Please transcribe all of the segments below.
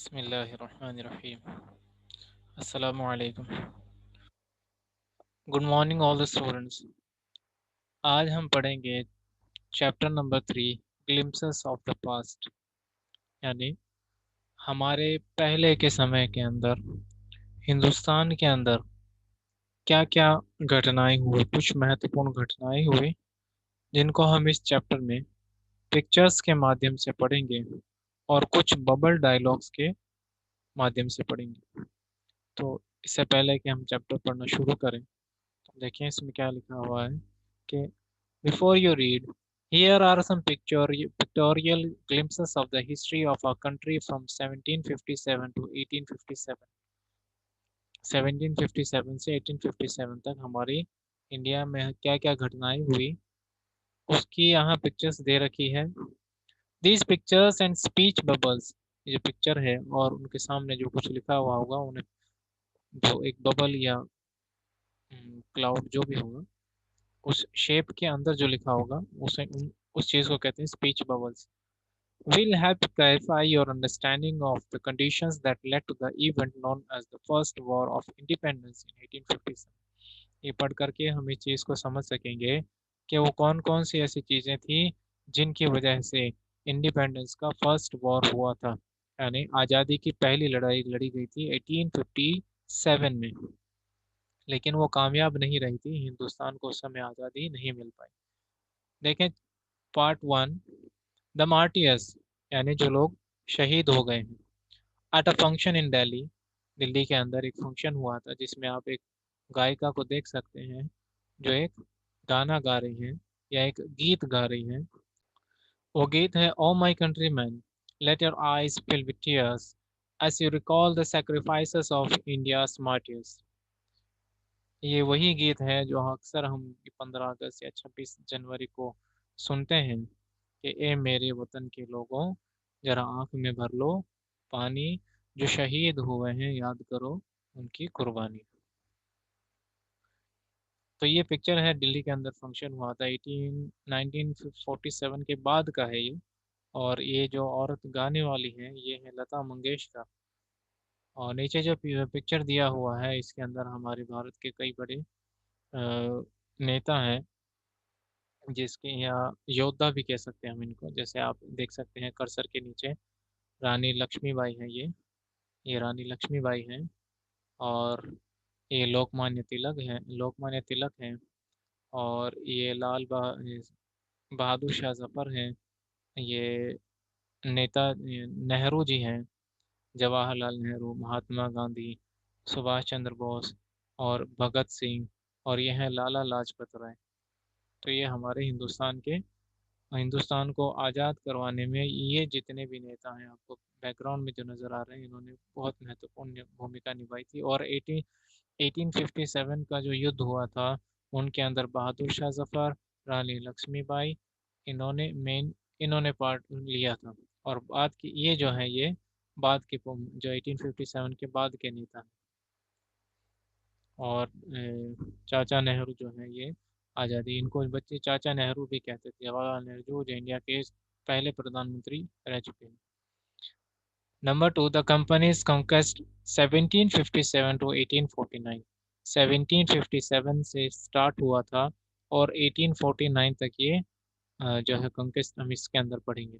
बिस्मिल्लाहिर्रहमानिर्रहीम। अस्सलामु अलैकुम। Good morning all the students. आज हम पढ़ेंगे chapter number 3, glimpses of the past, यानी हमारे पहले के समय के अंदर हिंदुस्तान के अंदर क्या क्या घटनाएं हुई, कुछ महत्वपूर्ण घटनाएं हुई जिनको हम इस चैप्टर में पिक्चर्स के माध्यम से पढ़ेंगे और कुछ बबल डायलॉग्स के माध्यम से पढ़ेंगे। तो इससे पहले कि हम चैप्टर पढ़ना शुरू करें, देखिए इसमें क्या लिखा हुआ है कि before you read, here are some pictorial glimpses of the history of our country from 1757 to 1857। 1757 से 1857 तक हमारी इंडिया में क्या क्या घटनाएं हुई उसकी यहाँ पिक्चर्स दे रखी है। These pictures and speech bubbles, ये जो पिक्चर है और उनके सामने जो कुछ लिखा हुआ होगा उन्हें, जो एक बबल या क्लाउड जो भी होगा उस शेप के अंदर जो लिखा होगा उसे उस चीज को कहते हैं speech bubbles. Will help clarify your understanding of the conditions that led to the event known as the First War of Independence in 1857। ये पढ़ करके हम इस चीज को समझ सकेंगे कि वो कौन कौन सी ऐसी चीजें थी जिनकी वजह से इंडिपेंडेंस का फर्स्ट वॉर हुआ था, यानी आज़ादी की पहली लड़ाई लड़ी गई थी 1857 में। लेकिन वो कामयाब नहीं रही थी, हिंदुस्तान को उस समय आज़ादी नहीं मिल पाई। देखें पार्ट 1, द मार्टियर्स, यानी जो लोग शहीद हो गए हैं। At a function in Delhi, Delhi के अंदर एक फंक्शन हुआ था जिसमें आप एक गायिका को देख सकते हैं जो एक गाना गा रही हैं या एक गीत गा रही हैं। वो गीत है o my country man, let your eyes fill with tears as you recall the sacrifices of India's martyrs. ये वही गीत है जो अक्सर हम 15 अगस्त या 26 जनवरी को सुनते हैं कि ए मेरे वतन के लोगों, जरा आंख में भर लो पानी, जो शहीद हुए हैं याद करो उनकी कुर्बानी। तो ये पिक्चर है, दिल्ली के अंदर फंक्शन हुआ था 1947 के बाद का है ये। और ये जो औरत गाने वाली है ये है लता मंगेशकर। और नीचे जो पिक्चर दिया हुआ है इसके अंदर हमारे भारत के कई बड़े नेता हैं, जिसके यहाँ योद्धा भी कह सकते हैं हम इनको। जैसे आप देख सकते हैं कर्सर के नीचे रानी लक्ष्मीबाई है, ये रानी लक्ष्मीबाई हैं। और ये लोकमान्य तिलक हैं। और ये बहादुर शाह जफर हैं। ये नेता नेहरू जी हैं, जवाहरलाल नेहरू, महात्मा गांधी, सुभाष चंद्र बोस और भगत सिंह। और ये हैं लाला लाजपत राय। तो ये हमारे हिंदुस्तान को आज़ाद करवाने में ये जितने भी नेता हैं, आपको बैकग्राउंड में जो नज़र आ रहे हैं, इन्होंने बहुत महत्वपूर्ण भूमिका निभाई थी। और 1857 का जो युद्ध हुआ था उनके अंदर बहादुर शाह जफर, रानी लक्ष्मीबाई, इन्होंने पार्ट लिया था। और बाद की ये जो है ये बाद के जो 1857 के बाद के नेता हैं। और चाचा नेहरू जो है ये आज़ादी, इनको बच्चे चाचा नेहरू भी कहते थे। जवाहरलाल नेहरू जो इंडिया के पहले प्रधानमंत्री रह चुके हैं। Number 2, the company's conquest 1757 to 1849। 1757 से स्टार्ट हुआ था और 1849 तक ये जो है कॉन्क्वेस्ट हम इसके अंदर पढ़ेंगे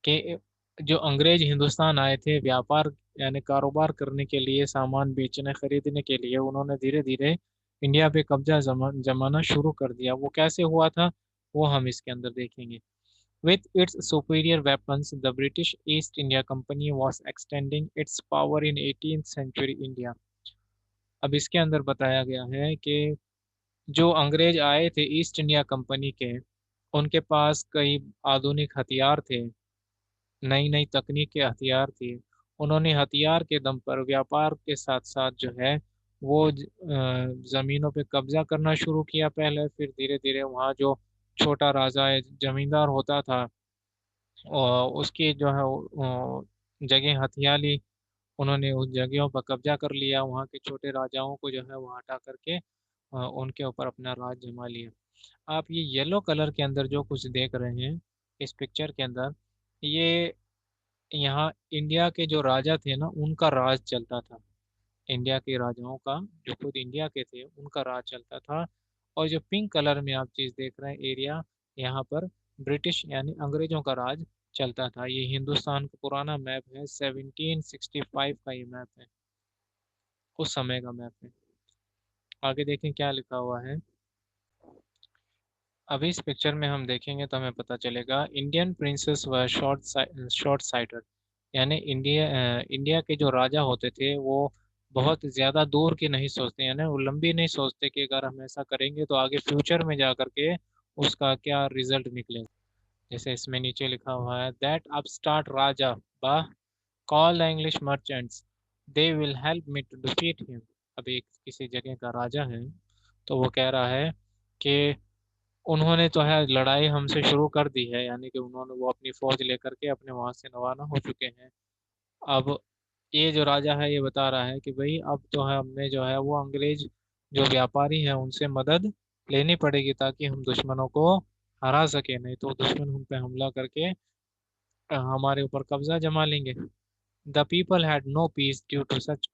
कि जो अंग्रेज हिंदुस्तान आए थे व्यापार यानी कारोबार करने के लिए, सामान बेचने खरीदने के लिए, उन्होंने धीरे धीरे इंडिया पे कब्जा जमाना शुरू कर दिया। वो कैसे हुआ था वो हम इसके अंदर देखेंगे। With its superior weapons, the British East India Company was extending its power in 18th century India। अब इसके अंदर बताया गया है कि जो अंग्रेज आए थे ईस्ट इंडिया कंपनी के, उनके पास कई आधुनिक हथियार थे, नई नई तकनीक के हथियार थे। उन्होंने हथियार के दम पर व्यापार के साथ साथ जो है वो जमीनों पे कब्जा करना शुरू किया पहले, फिर धीरे धीरे वहाँ जो छोटा राजा है जमींदार होता था और उसकी जो है जगह हथिया ली। उन्होंने उस जगहों पर कब्जा कर लिया, वहाँ के छोटे राजाओं को जो है वो हटा करके उनके ऊपर अपना राज जमा लिया। आप ये येलो कलर के अंदर जो कुछ देख रहे हैं इस पिक्चर के अंदर, ये यहाँ इंडिया के जो राजा थे ना, उनका राज चलता था। इंडिया के राजाओं का, जो खुद इंडिया के थे, उनका राज चलता था। और जो पिंक कलर में आप चीज देख रहे हैं एरिया, यहाँ पर ब्रिटिश यानी अंग्रेजों का राज चलता था। ये हिंदुस्तान का पुराना मैप है, 1765 का ये मैप है, उस समय का मैप है। आगे देखें क्या लिखा हुआ है। अभी इस पिक्चर में हम देखेंगे तो हमें पता चलेगा, इंडियन प्रिंसेस व शॉर्ट साइटेड, यानी इंडिया के जो राजा होते थे वो बहुत ज्यादा दूर की नहीं सोचते, यानी वो लंबी नहीं सोचते कि अगर हम ऐसा करेंगे तो आगे फ्यूचर में जा करके उसका क्या रिजल्ट निकलेगा। जैसे इसमें नीचे लिखा हुआ है, दैट अपस्टार्ट राजा बाह call the English merchants, they will help me to defeat him. अभी किसी जगह का राजा है, तो वो कह रहा है कि उन्होंने तो है लड़ाई हमसे शुरू कर दी है, यानी कि उन्होंने वो अपनी फौज लेकर के अपने वहां से रवाना हो चुके हैं। अब ये जो राजा है ये बता रहा है कि भाई अब तो है हमें जो है वो अंग्रेज जो व्यापारी हैं उनसे मदद लेनी पड़ेगी, ताकि हम दुश्मनों को हरा सके, नहीं तो दुश्मन हम पे हमला करके हमारे ऊपर कब्जा जमा लेंगे। The people had no peace due to such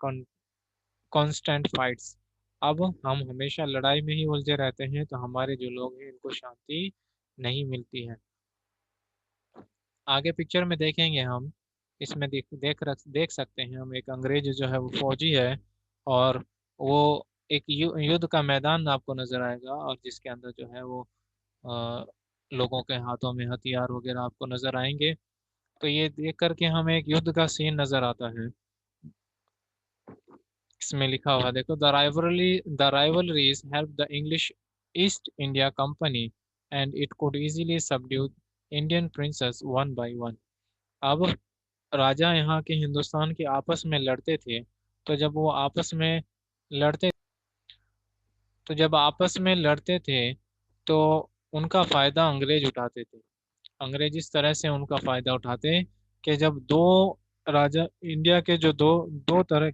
constant fights. अब हम हमेशा लड़ाई में ही उलझे रहते हैं, तो हमारे जो लोग हैं इनको शांति नहीं मिलती है। आगे पिक्चर में देखेंगे हम, इसमें देख सकते हैं हम, एक अंग्रेज जो है वो फौजी है, और वो एक युद्ध का मैदान आपको नजर आएगा, और जिसके अंदर जो है वो अ, लोगों के हाथों में हथियार वगैरह आपको नजर आएंगे। तो ये देख करके हमें एक युद्ध का सीन नजर आता है। इसमें लिखा हुआ देखो, the rivalries help the English east India company and it could easily subdue Indian princess one by one. अब राजा यहाँ के हिंदुस्तान के आपस में लड़ते थे, तो जब वो आपस में लड़ते तो जब आपस में लड़ते थे तो उनका फायदा अंग्रेज उठाते थे। अंग्रेज इस तरह से उनका फायदा उठाते कि जब दो राजा इंडिया के जो दो तरफ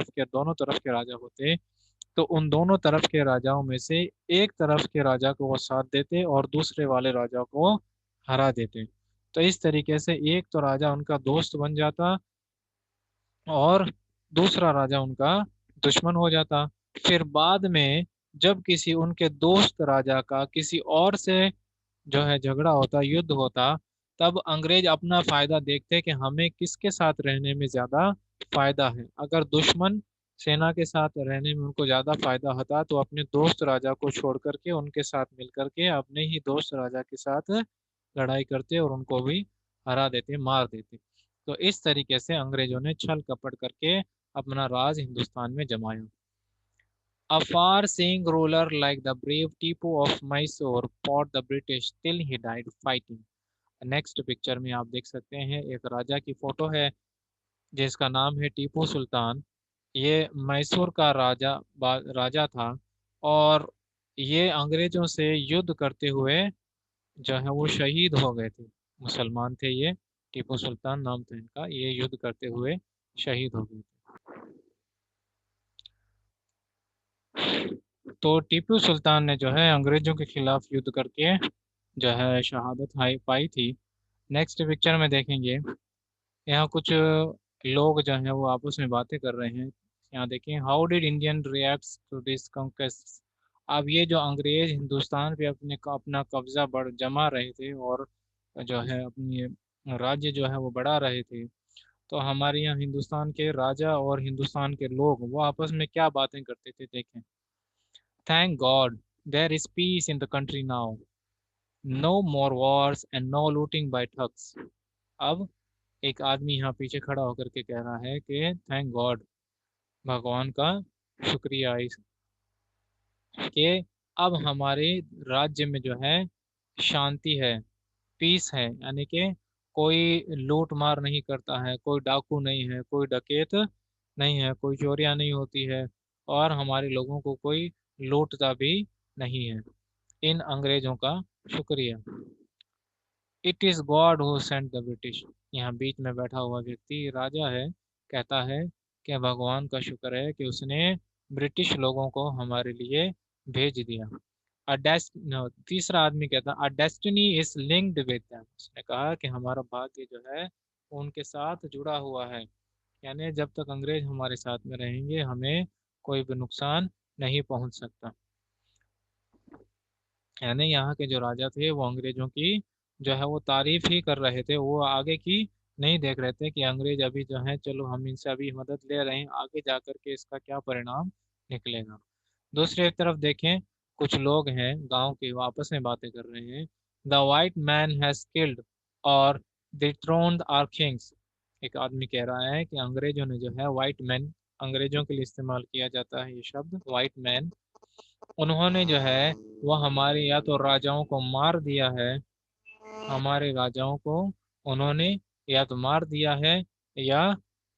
के दोनों तरफ के राजा होते, तो उन दोनों तरफ के राजाओं में से एक तरफ के राजा को वो साथ देते और दूसरे वाले राजा को हरा देते। तो इस तरीके से एक तो राजा उनका दोस्त बन जाता और दूसरा राजा उनका दुश्मन हो जाता। फिर बाद में जब किसी उनके दोस्त राजा का किसी और से जो है झगड़ा होता, युद्ध होता, तब अंग्रेज अपना फायदा देखते कि हमें किसके साथ रहने में ज्यादा फायदा है। अगर दुश्मन सेना के साथ रहने में उनको ज्यादा फायदा होता, तो अपने दोस्त राजा को छोड़ करके उनके साथ मिल करके अपने ही दोस्त राजा के साथ लड़ाई करते और उनको भी हरा देते, मार देते। तो इस तरीके से अंग्रेजों ने छल कपट करके अपना राज हिंदुस्तान में जमाया। A far-seeing ruler like the brave Tipu of Mysore fought the British till he died fighting. Next picture में आप देख सकते हैं एक राजा की फोटो है जिसका नाम है टीपू सुल्तान। ये मैसूर का राजा था, और ये अंग्रेजों से युद्ध करते हुए जो है वो शहीद हो गए थे। मुसलमान थे ये, टीपू सुल्तान नाम था इनका, ये युद्ध करते हुए शहीद हो गए थे। तो टीपू सुल्तान ने जो है अंग्रेजों के खिलाफ युद्ध करके जो है शहादत हाई पाई थी। नेक्स्ट पिक्चर में देखेंगे, यहाँ कुछ लोग जो हैं वो आपस में बातें कर रहे हैं। यहाँ देखें, how did Indian react to this conquest. अब ये जो अंग्रेज हिंदुस्तान पे अपना कब्जा बढ़ जमा रहे थे और जो है अपनी राज्य जो है वो बढ़ा रहे थे, तो हमारे यहाँ हिंदुस्तान के राजा और हिंदुस्तान के लोग वो आपस में क्या बातें करते थे देखें। Thank God there is peace in the country now, no more wars and no looting by thugs. अब एक आदमी यहाँ पीछे खड़ा होकर के कह रहा है कि थैंक गॉड, भगवान का शुक्रिया इस कि अब हमारे राज्य में जो है शांति है, पीस है, यानी कि कोई लूट मार नहीं करता है, कोई डाकू नहीं है, कोई डकैत नहीं है, कोई चोरियां नहीं होती है, और हमारे लोगों को कोई लूटता भी नहीं है। इन अंग्रेजों का शुक्रिया। It is God who sent the British. यहाँ बीच में बैठा हुआ व्यक्ति राजा है, कहता है कि भगवान का शुक्र है कि उसने ब्रिटिश लोगों को हमारे लिए भेज दिया। तीसरा आदमी कहता, अ destiny is linked with them. उसने कहा कि हमारा भाग्य जो है उनके साथ जुड़ा हुआ है, यानी जब तक अंग्रेज हमारे साथ में रहेंगे हमें कोई भी नुकसान नहीं पहुंच सकता। यानी यहाँ के जो राजा थे वो अंग्रेजों की जो है वो तारीफ ही कर रहे थे, वो आगे की नहीं देख रहे थे कि अंग्रेज अभी जो है चलो हम इनसे अभी मदद ले रहे हैं, आगे जा करके इसका क्या परिणाम निकलेगा। दूसरी तरफ देखें, कुछ लोग हैं गांव के, वो आपस में बातें कर रहे हैं। The white man has killed और डिथ्रोन्ड आवर किंग्स। एक आदमी कह रहा है कि अंग्रेजों ने जो है, वाइट मैन अंग्रेजों के लिए इस्तेमाल किया जाता है ये शब्द वाइट मैन, उन्होंने जो है वो हमारे या तो राजाओं को मार दिया है, हमारे राजाओं को उन्होंने या तो मार दिया है या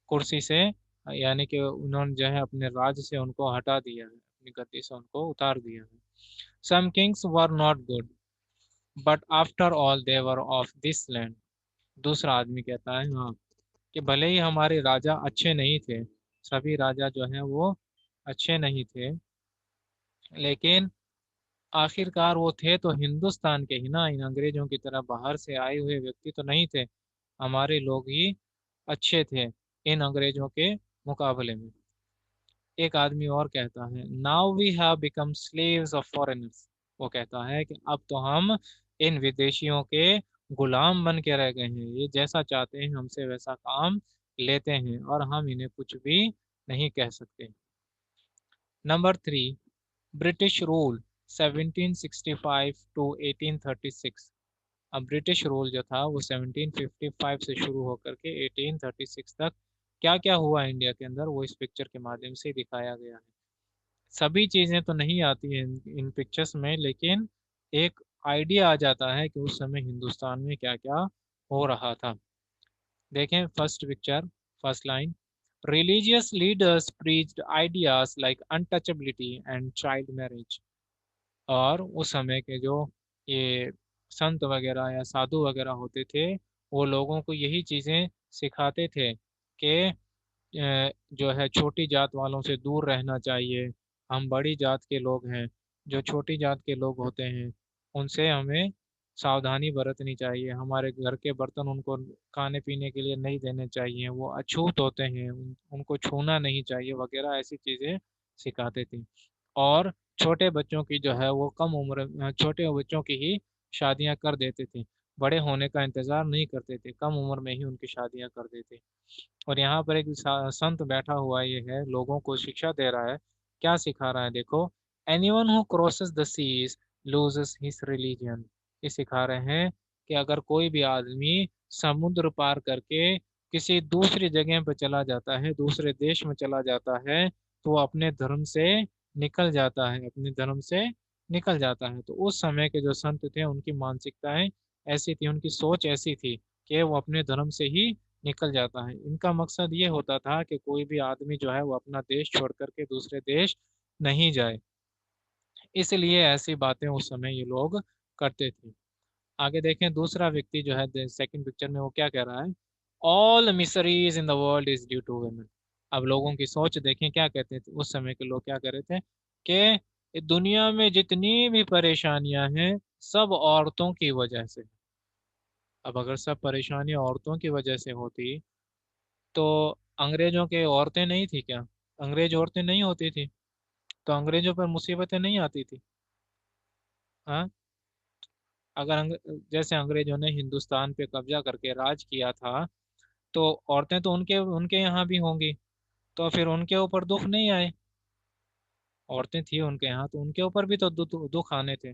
कुर्सी से, यानी कि उन्होंने जो है अपने राज से उनको हटा दिया है, अपनी गद्दी से उनको उतार दिया है। Some kings were not good but after all they were of this land. दूसरा आदमी कहता है हाँ, कि भले ही हमारे राजा अच्छे नहीं थे, सभी राजा जो हैं वो अच्छे नहीं थे, लेकिन आखिरकार वो थे तो हिंदुस्तान के ही ना, इन अंग्रेजों की तरह बाहर से आए हुए व्यक्ति तो नहीं थे, हमारे लोग ही अच्छे थे इन अंग्रेजों के मुकाबले में। एक आदमी और कहता है, now we have become slaves of foreigners. वो कहता है कि अब तो हम इन विदेशियों के गुलाम बन के रह गए हैं, ये जैसा चाहते हैं हमसे वैसा काम लेते हैं और हम इन्हें कुछ भी नहीं कह सकते। Number 3, British rule 1765 to 1836। अब ब्रिटिश रूल जो था वो 1755 से शुरू होकर के 1836 तक क्या क्या हुआ इंडिया के अंदर, वो इस पिक्चर के माध्यम से दिखाया गया है। सभी चीजें तो नहीं आती हैं इन पिक्चर्स में, लेकिन एक आइडिया आ जाता है कि उस समय हिंदुस्तान में क्या क्या हो रहा था। देखें first picture, first line, religious leaders preached ideas like untouchability and child marriage. और उस समय के जो ये संत वगैरह या साधु वगैरह होते थे, वो लोगों को यही चीजें सिखाते थे कि जो है छोटी जात वालों से दूर रहना चाहिए, हम बड़ी जात के लोग हैं, जो छोटी जात के लोग होते हैं उनसे हमें सावधानी बरतनी चाहिए, हमारे घर के बर्तन उनको खाने पीने के लिए नहीं देने चाहिए, वो अछूत होते हैं, उनको छूना नहीं चाहिए वगैरह ऐसी चीजें सिखाते थे। और छोटे बच्चों की जो है वो कम उम्र, छोटे बच्चों की ही शादियां कर देते थे, बड़े होने का इंतजार नहीं करते थे, कम उम्र में ही उनकी शादियां कर देते। और यहाँ पर एक संत बैठा हुआ ये है, लोगों को शिक्षा दे रहा है। क्या सिखा रहा है देखो, anyone who crosses the seas loses his religion. ये सिखा रहे हैं कि अगर कोई भी आदमी समुद्र पार करके किसी दूसरी जगह पर चला जाता है, दूसरे देश में चला जाता है, तो वो अपने धर्म से निकल जाता है, अपने धर्म से निकल जाता है। तो उस समय के जो संत थे उनकी मानसिकताएं ऐसी थी, उनकी सोच ऐसी थी कि वो अपने धर्म से ही निकल जाता है। इनका मकसद ये होता था कि कोई भी आदमी जो है वो अपना देश छोड़ करके दूसरे देश नहीं जाए, इसलिए ऐसी बातें उस समय ये लोग करते थे। आगे देखें, दूसरा व्यक्ति जो है सेकंड पिक्चर में वो क्या कह रहा है, all miseries in the world is due to women. अब लोगों की सोच देखें क्या कहते थे उस समय के लोग, क्या कह रहे थे कि दुनिया में जितनी भी परेशानियां हैं सब औरतों की वजह से। अब अगर सब परेशानियां औरतों की वजह से होती तो अंग्रेजों के औरतें नहीं थी क्या, अंग्रेज औरतें नहीं होती थी तो अंग्रेजों पर मुसीबतें नहीं आती थी। हाँ, अगर जैसे अंग्रेजों ने हिंदुस्तान पे कब्जा करके राज किया था तो औरतें तो उनके उनके यहाँ भी होंगी, तो फिर उनके ऊपर दुख नहीं आए, औरतें थी उनके यहाँ तो उनके ऊपर भी तो दुख आने थे।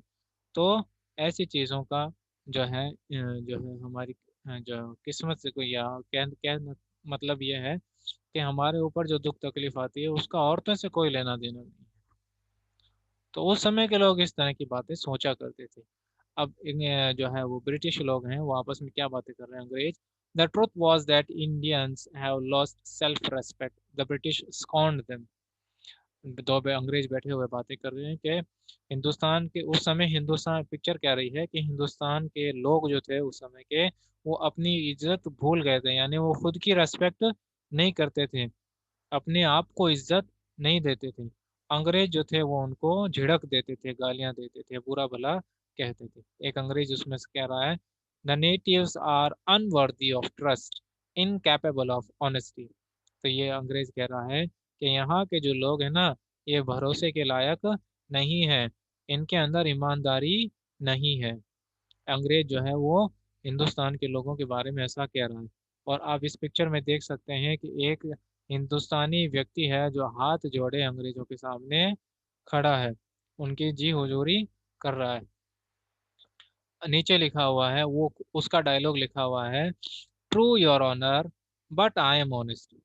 तो ऐसी चीजों का जो है हमारी जो किस्मत से कोई या क्या मतलब ये है कि हमारे ऊपर जो दुख तकलीफ आती है उसका औरतों से कोई लेना देना नहीं। तो उस समय के लोग इस तरह की बातें सोचा करते थे। अब जो है वो ब्रिटिश लोग हैं वो आपस में क्या बातें कर रहे हैं अंग्रेज, the truth was that Indians have lost self respect, the British scorned them. अंग्रेज बैठे हुए बातें कर रहे हैं कि हिंदुस्तान के उस समय, हिंदुस्तान पिक्चर कह रही है कि हिंदुस्तान के लोग जो थे उस समय के, वो अपनी इज्जत भूल गए थे, यानी वो खुद की रेस्पेक्ट नहीं करते थे, अपने आप को इज्जत नहीं देते थे। अंग्रेज जो थे वो उनको झिड़क देते थे, गालियां देते थे, बुरा भला कहते थे। एक अंग्रेज उसमें से कह रहा है, the natives are unworthy of trust, incapable of honesty. तो ये अंग्रेज कह रहा है कि यहाँ के जो लोग हैं ना, ये भरोसे के लायक नहीं है, इनके अंदर ईमानदारी नहीं है। अंग्रेज जो है वो हिंदुस्तान के लोगों के बारे में ऐसा कह रहा है। और आप इस पिक्चर में देख सकते हैं कि एक हिंदुस्तानी व्यक्ति है जो हाथ जोड़े अंग्रेजों के सामने खड़ा है, उनकी जी हुजूरी कर रहा है। नीचे लिखा हुआ है, वो उसका डायलॉग लिखा हुआ है, true your honour but I am honest.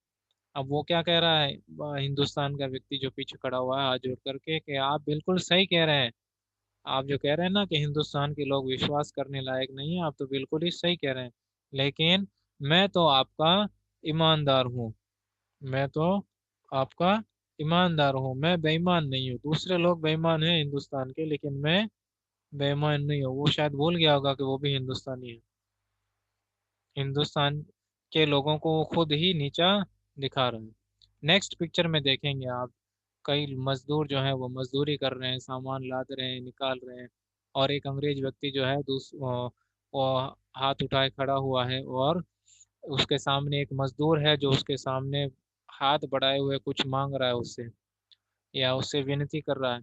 अब वो क्या कह रहा है, हिंदुस्तान का व्यक्ति जो पीछे खड़ा हुआ है हाथ जोड़ करके, कि आप बिल्कुल सही कह रहे हैं। आप जो कह रहे हैं ना कि हिंदुस्तान के लोग विश्वास करने लायक नहीं है, आप तो बिल्कुल ही सही कह रहे हैं। लेकिन मैं तो आपका ईमानदार हूँ, मैं तो आपका ईमानदार हूँ, मैं बेईमान नहीं हूँ। दूसरे लोग बेईमान हैं हिंदुस्तान के, लेकिन मैं बेईमान नहीं हूँ। वो शायद भूल गया होगा कि वो भी हिंदुस्तानी है। हिंदुस्तान के लोगों को वो खुद ही नीचा दिखा रहे हैं। नेक्स्ट पिक्चर में देखेंगे आप, कई मजदूर जो है वो मजदूरी कर रहे हैं, सामान लाद रहे हैं, निकाल रहे हैं। और एक अंग्रेज व्यक्ति जो है वो हाथ उठाए खड़ा हुआ है, और उसके सामने एक मजदूर है जो उसके सामने हाथ बढ़ाए हुए कुछ मांग रहा है उससे, या उससे विनती कर रहा है।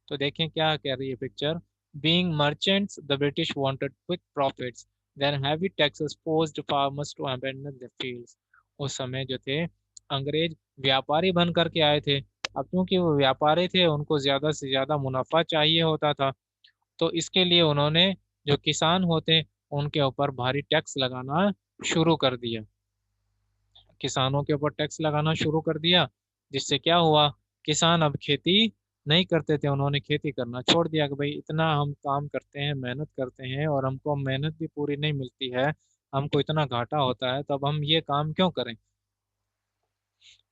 तो देखें क्या कह रही है picture. Being merchants the British wanted quick profits, then heavy taxes forced farmers to abandon the fields. उस समय जो थे अंग्रेज व्यापारी बन करके आए थे। अब क्योंकि वो व्यापारी थे, उनको ज्यादा से ज्यादा मुनाफा चाहिए होता था, तो इसके लिए उन्होंने जो किसान होते उनके ऊपर भारी टैक्स लगाना शुरू कर दिया। किसानों के ऊपर टैक्स लगाना शुरू कर दिया, जिससे क्या हुआ, किसान अब खेती नहीं करते थे, उन्होंने खेती करना छोड़ दिया कि भाई इतना हम काम करते हैं, मेहनत करते हैं, और हमको मेहनत भी पूरी नहीं मिलती है, हमको इतना घाटा होता है, तो अब हम ये काम क्यों करें।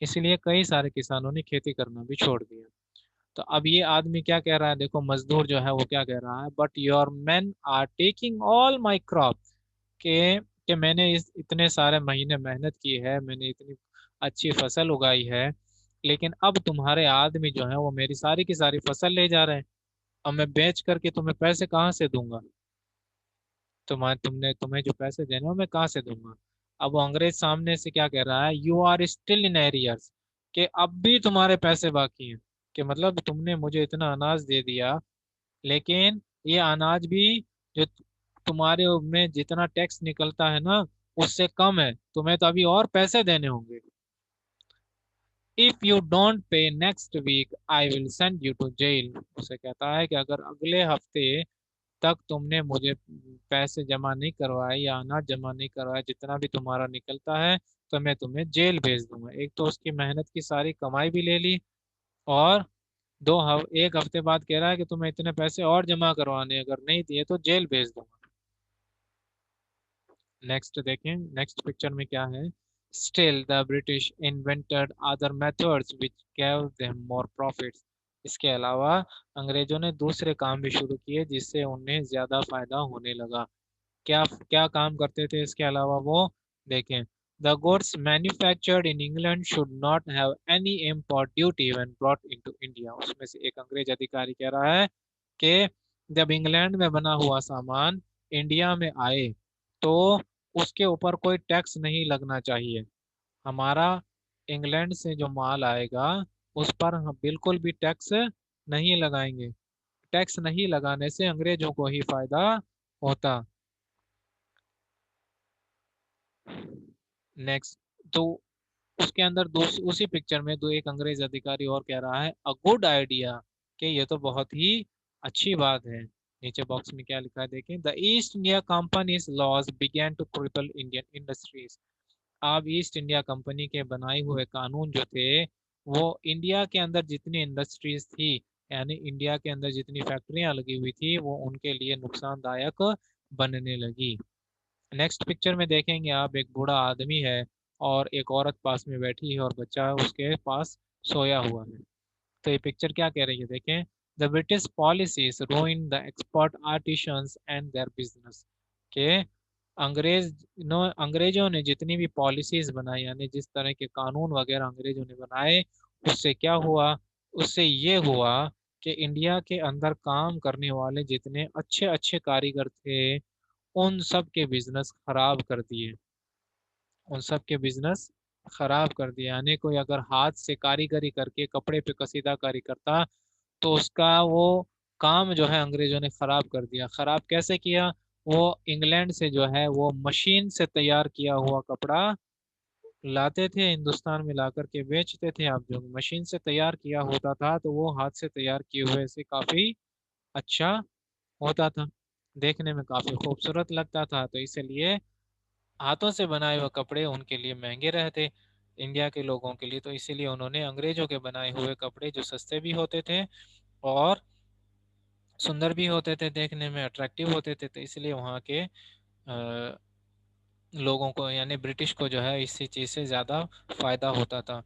इसलिए कई सारे किसानों ने खेती करना भी छोड़ दिया। तो अब ये आदमी क्या कह रहा है, देखो मजदूर जो है वो क्या कह रहा है, but your man are taking all my crop, कि मैंने इस इतने सारे महीने मेहनत की है, मैंने इतनी अच्छी फसल उगाई है, लेकिन अब तुम्हारे आदमी जो है वो मेरी सारी की सारी फसल ले जा रहे हैं। अब मैं बेच करके तुम्हें पैसे कहाँ से दूंगा, तुम्हें जो पैसे देने हो मैं कहाँ से दूंगा। अब वो अंग्रेज सामने से क्या कह रहा है, you are still in arrears, कि अब भी तुम्हारे पैसे बाकी हैं। कि मतलब तुमने मुझे इतना अनाज दे दिया, लेकिन ये अनाज भी जो तुम्हारे में जितना टैक्स निकलता है ना, उससे कम है, तुम्हें तो अभी और पैसे देने होंगे। If you don't pay next week I will send you to jail. उसे कहता है कि अगर अगले हफ्ते तक तुमने मुझे पैसे जमा नहीं करवाए या अनाज जमा नहीं करवाया जितना भी तुम्हारा निकलता है, तो मैं तुम्हें जेल भेज दूंगा। एक तो उसकी मेहनत की सारी कमाई भी ले ली, और एक हफ्ते बाद कह रहा है कि तुम्हें इतने पैसे और जमा करवाने हैं, अगर नहीं दिए तो जेल भेज दूंगा। नेक्स्ट देखें, नेक्स्ट पिक्चर में क्या है। Still the British invented other methods which gave them more profits। इसके अलावा अंग्रेजों ने दूसरे काम भी शुरू किए जिससे उन्हें ज्यादा फायदा होने लगा। क्या क्या काम करते थे इसके अलावा वो, देखें। The goods manufactured in England should not have any import duty when brought into India. उसमें से एक अंग्रेज अधिकारी कह रहा है कि जब इंग्लैंड में बना हुआ सामान इंडिया में आए, तो उसके ऊपर कोई टैक्स नहीं लगना चाहिए। हमारा इंग्लैंड से जो माल आएगा उस पर हम बिल्कुल भी टैक्स नहीं लगाएंगे। टैक्स नहीं लगाने से अंग्रेजों को ही फायदा होता। नेक्स्ट, तो उसके अंदर उसी पिक्चर में दो एक अंग्रेज अधिकारी और कह रहा है, अ गुड आइडिया, कि ये तो बहुत ही अच्छी बात है। नीचे बॉक्स में क्या लिखा है देखें। The East India company's laws begin to cripple Indian industries. अब ईस्ट इंडिया कंपनी के बनाए हुए कानून जो थे, वो इंडिया के अंदर जितनी इंडस्ट्रीज थी, यानी इंडिया के अंदर जितनी फैक्ट्रियां लगी हुई थी, वो उनके लिए नुकसानदायक बनने लगी। नेक्स्ट पिक्चर में देखेंगे आप, एक बूढ़ा आदमी है और एक औरत पास में बैठी है और बच्चा उसके पास सोया हुआ है। तो ये पिक्चर क्या कह रही है देखें। The British policies रूइन the expert artisans and their business, के अंग्रेजों ने जितनी भी पॉलिसीज बनाई, यानी जिस तरह के कानून वगैरह अंग्रेजों ने बनाए, उससे क्या हुआ, उससे ये हुआ कि इंडिया के अंदर काम करने वाले जितने अच्छे अच्छे कारीगर थे, उन सब के बिजनेस खराब कर दिए। उन सब के बिजनेस खराब कर दिया। यानी कोई अगर हाथ से कारीगरी करके कपड़े पे कसीदाकारी करता तो उसका वो काम जो है अंग्रेजों ने खराब कर दिया। खराब कैसे किया? वो इंग्लैंड से जो है वो मशीन से तैयार किया हुआ कपड़ा लाते थे, हिंदुस्तान में ला करके बेचते थे। आप जो मशीन से तैयार किया होता था तो वो हाथ से तैयार किए हुए से काफी अच्छा होता था, देखने में काफी खूबसूरत लगता था। तो इसलिए हाथों से बनाए हुए कपड़े उनके लिए महंगे रहते, इंडिया के लोगों के लिए। तो इसीलिए उन्होंने अंग्रेजों के बनाए हुए कपड़े जो सस्ते भी होते थे और सुंदर भी होते थे, देखने में अट्रैक्टिव होते थे, तो इसलिए वहाँ के लोगों को यानी ब्रिटिश को जो है इसी चीज़ से ज़्यादा फायदा होता था।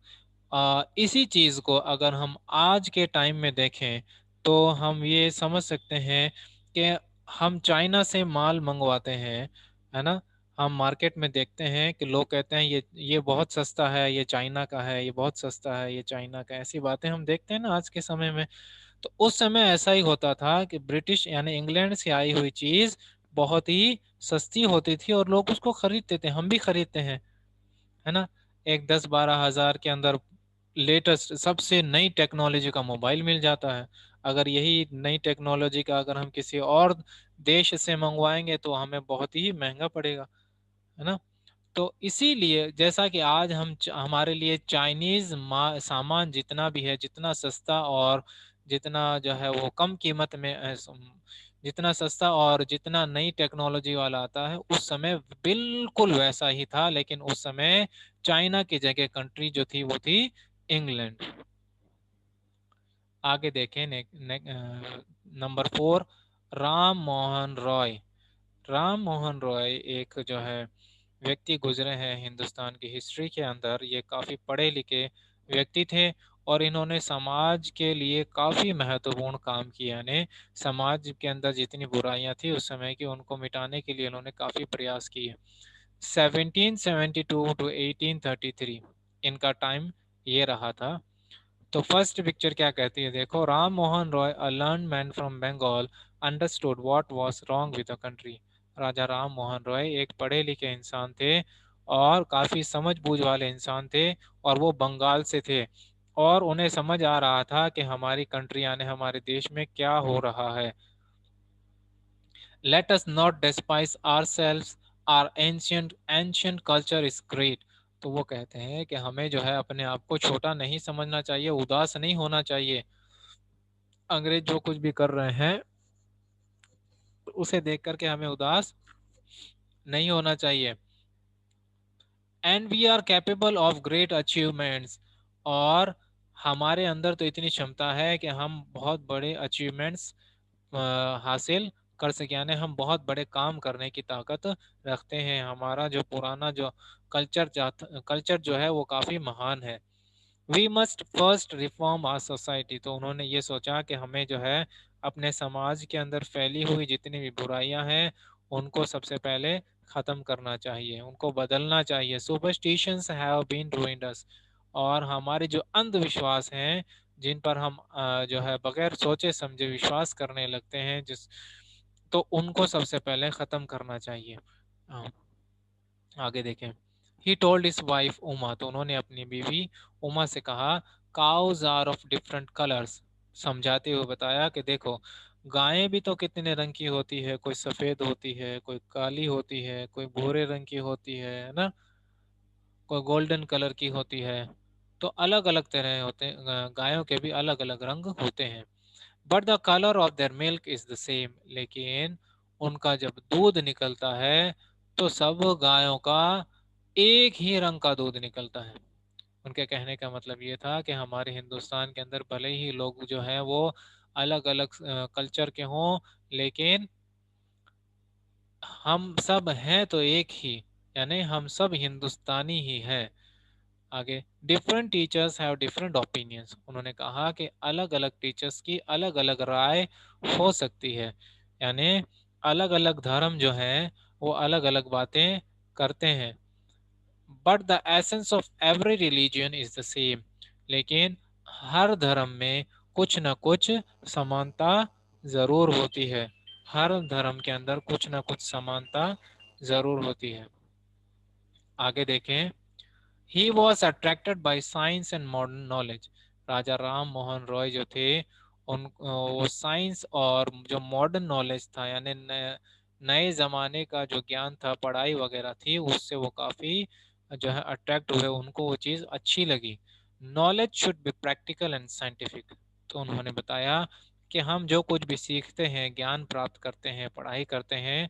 इसी चीज़ को अगर हम आज के टाइम में देखें तो हम ये समझ सकते हैं कि हम चाइना से माल मंगवाते हैं, है ना। हम मार्केट में देखते हैं कि लोग कहते हैं ये बहुत सस्ता है, ये चाइना का है, ये बहुत सस्ता है, ये चाइना का है। ऐसी बातें हम देखते हैं ना आज के समय में। तो उस समय ऐसा ही होता था कि ब्रिटिश यानी इंग्लैंड से आई हुई चीज बहुत ही सस्ती होती थी और लोग उसको खरीदते थे, हम भी खरीदते हैं, है ना। एक 10-12 हजार के अंदर लेटेस्ट सबसे नई टेक्नोलॉजी का मोबाइल मिल जाता है। अगर यही नई टेक्नोलॉजी का अगर हम किसी और देश से मंगवाएंगे तो हमें बहुत ही महंगा पड़ेगा, है ना। तो इसीलिए जैसा कि आज हमारे लिए चाइनीज सामान जितना भी है, जितना सस्ता और जितना जो है वो कम कीमत में जितना सस्ता और जितना नई टेक्नोलॉजी वाला आता है, उस समय बिल्कुल वैसा ही था। लेकिन उस समय चाइना की जगह कंट्री जो थी वो थी इंग्लैंड। आगे देखें नंबर 4, राम मोहन रॉय। राम मोहन रॉय एक जो है व्यक्ति गुजरे हैं हिंदुस्तान की हिस्ट्री के अंदर। ये काफी पढ़े लिखे व्यक्ति थे और इन्होंने समाज के लिए काफी महत्वपूर्ण काम किया। यानी समाज के अंदर जितनी बुराइयां थी उस समय की, उनको मिटाने के लिए इन्होंने काफी प्रयास किए। 1772 टू 1833 इनका टाइम ये रहा था। तो फर्स्ट पिक्चर क्या कहती है, देखो। Ram Mohan Roy, a learned man from Bengal, understood what was wrong with the country. Raja Ram Mohan Roy एक पढ़े लिखे इंसान थे और काफी समझ बूझ वाले इंसान थे, और वो बंगाल से थे और उन्हें समझ आ रहा था कि हमारी कंट्री यानी हमारे देश में क्या हो रहा है। Let us not despise ourselves, our ancient culture is great। तो वो कहते हैं कि हमें जो है अपने आप को छोटा नहीं समझना चाहिए, उदास नहीं होना चाहिए। अंग्रेज जो कुछ भी कर रहे हैं उसे देख करके हमें उदास नहीं होना चाहिए। And we are capable of great achievements. और हमारे अंदर तो इतनी क्षमता है कि हम बहुत बड़े अचीवमेंट्स हासिल कर सके, यानी हम बहुत बड़े काम करने की ताकत रखते हैं। हमारा जो पुराना जो कल्चर जो है वो काफी महान है। We must first reform our society. तो उन्होंने ये सोचा कि हमें जो है अपने समाज के अंदर फैली हुई जितनी भी बुराइयां हैं उनको सबसे पहले खत्म करना चाहिए, उनको बदलना चाहिए। सुपरस्टिशंस हैव बीन रूइंड अस। और हमारे जो अंधविश्वास हैं जिन पर हम जो है बगैर सोचे समझे विश्वास करने लगते हैं जिस तो उनको सबसे पहले खत्म करना चाहिए। अ, आगे देखें। He told his wife Uma. तो उन्होंने अपनी बीवी उमा से कहा, cows are of different colours. समझाते हुए बताया कि देखो, गायें भी तो कितने रंग की होती है, कोई सफेद होती है, कोई काली होती है, कोई भूरे रंग की होती है ना, कोई गोल्डन कलर की होती है। तो अलग अलग तरह होते हैं, गायों के भी अलग अलग रंग होते हैं। But the colour of their milk is the same. लेकिन उनका जब दूध निकलता है तो सब गायों का एक ही रंग का दूध निकलता है। उनके कहने का मतलब ये था कि हमारे हिंदुस्तान के अंदर भले ही लोग जो हैं वो अलग अलग कल्चर के हों, लेकिन हम सब हैं तो एक ही, यानी हम सब हिंदुस्तानी ही हैं। आगे, different teachers have different opinions. उन्होंने कहा कि अलग अलग टीचर्स की अलग अलग राय हो सकती है, यानी अलग अलग धर्म जो है वो अलग अलग बातें करते हैं। But the essence of every religion is the same. लेकिन हर धर्म में कुछ न कुछ समानता जरूर होती है। हर धर्म के अंदर कुछ न कुछ समानता जरूर होती है। आगे देखें। He was attracted by science and modern knowledge. Raja Ram Mohan Roy जो थे, उन वो साइंस और जो मॉडर्न नॉलेज था, यानी नए जमाने का जो ज्ञान था, पढ़ाई वगैरह थी, उससे वो काफी जो है अट्रैक्ट हुए, उनको वो चीज अच्छी लगी। Knowledge should be practical and scientific. तो उन्होंने बताया कि हम जो कुछ भी सीखते हैं, ज्ञान प्राप्त करते हैं, पढ़ाई करते हैं,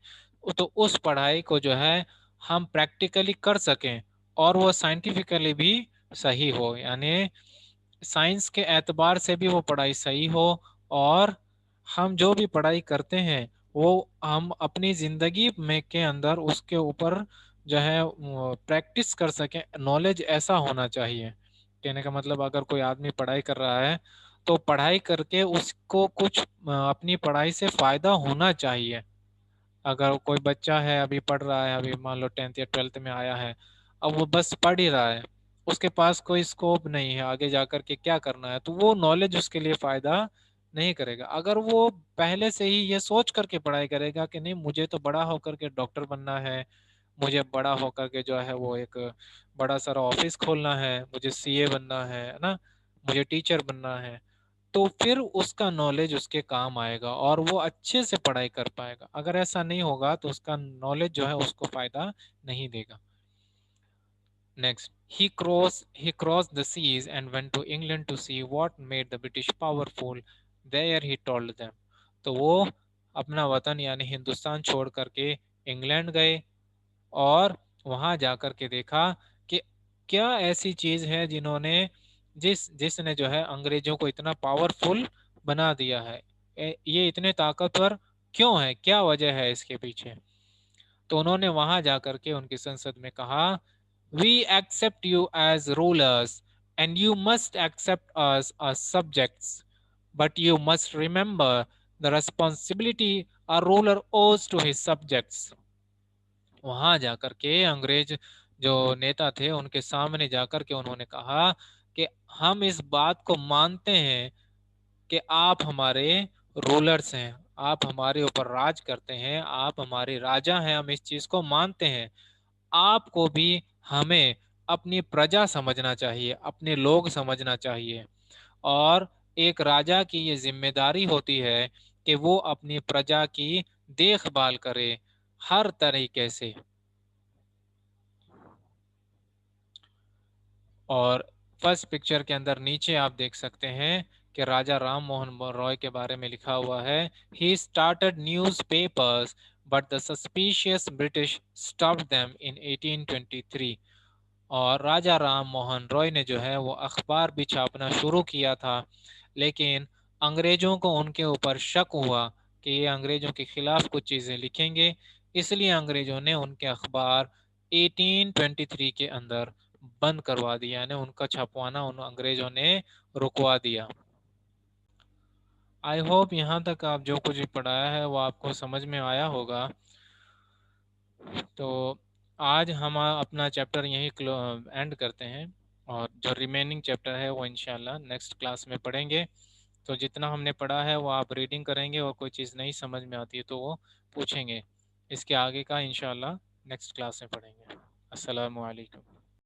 तो उस पढ़ाई को जो है हम प्रैक्टिकली कर सकें और वो साइंटिफिकली भी सही हो, यानी साइंस के एतबार से भी वो पढ़ाई सही हो, और हम जो भी पढ़ाई करते हैं वो हम अपनी जिंदगी में के अंदर उसके ऊपर जो है प्रैक्टिस कर सकें। नॉलेज ऐसा होना चाहिए। कहने का मतलब, अगर कोई आदमी पढ़ाई कर रहा है तो पढ़ाई करके उसको कुछ अपनी पढ़ाई से फायदा होना चाहिए। अगर कोई बच्चा है, अभी पढ़ रहा है, अभी मान लो 10th या 12th में आया है, अब वो बस पढ़ ही रहा है, उसके पास कोई स्कोप नहीं है आगे जाकर के क्या करना है, तो वो नॉलेज उसके लिए फायदा नहीं करेगा। अगर वो पहले से ही ये सोच करके पढ़ाई करेगा कि नहीं, मुझे तो बड़ा होकर के डॉक्टर बनना है, मुझे बड़ा होकर के जो है वो एक बड़ा सारा ऑफिस खोलना है, मुझे सीए बनना है ना, मुझे टीचर बनना है, तो फिर उसका नॉलेज उसके काम आएगा और वो अच्छे से पढ़ाई कर पाएगा। अगर ऐसा नहीं होगा तो उसका नॉलेज जो है उसको फायदा नहीं देगा। Next, he crossed the seas and went to England to see what made the British powerful. There he told them. तो वो अपना वतन यानी हिंदुस्तान छोड़ करके इंग्लैंड गए और वहां जाकर के देखा कि क्या ऐसी चीज है जिन्होंने जिसने जो है अंग्रेजों को इतना पावरफुल बना दिया है। ये इतने ताकतवर क्यों है, क्या वजह है इसके पीछे। तो उन्होंने वहां जाकर के उनकी संसद में कहा, we accept you as rulers and you must accept us as subjects, but you must remember the responsibility a ruler owes to his subjects. वहां जाकर के अंग्रेज जो नेता थे उनके सामने जाकर के उन्होंने कहा कि हम इस बात को मानते हैं कि आप हमारे रूलर्स हैं, आप हमारे ऊपर राज करते हैं, आप हमारे राजा हैं, हम इस चीज को मानते हैं। आपको भी हमें अपनी प्रजा समझना चाहिए, अपने लोग समझना चाहिए, और एक राजा की ये जिम्मेदारी होती है कि वो अपनी प्रजा की देखभाल करे हर तरीके से। और फर्स्ट पिक्चर के अंदर नीचे आप देख सकते हैं कि राजा राम मोहन रॉय के बारे में लिखा हुआ है, he started news papers but the suspicious British stopped them in 1823। और राजा राम मोहन रॉय ने जो है वो अखबार भी छापना शुरू किया था, लेकिन अंग्रेजों को उनके ऊपर शक हुआ कि ये अंग्रेजों के खिलाफ कुछ चीज़ें लिखेंगे, इसलिए अंग्रेजों ने उनके अखबार 1823 के अंदर बंद करवा दिया, यानी उनका छपवाना उन अंग्रेजों ने रुकवा दिया। आई होप यहाँ तक आप जो कुछ भी पढ़ाया है वो आपको समझ में आया होगा। तो आज हम अपना चैप्टर यहीं एंड करते हैं, और जो रिमेनिंग चैप्टर है वो इंशाल्लाह नेक्स्ट क्लास में पढ़ेंगे। तो जितना हमने पढ़ा है वो आप रीडिंग करेंगे, और कोई चीज़ नहीं समझ में आती है तो वो पूछेंगे। इसके आगे का इंशाल्लाह नेक्स्ट क्लास में पढ़ेंगे। अस्सलामु अलैकुम।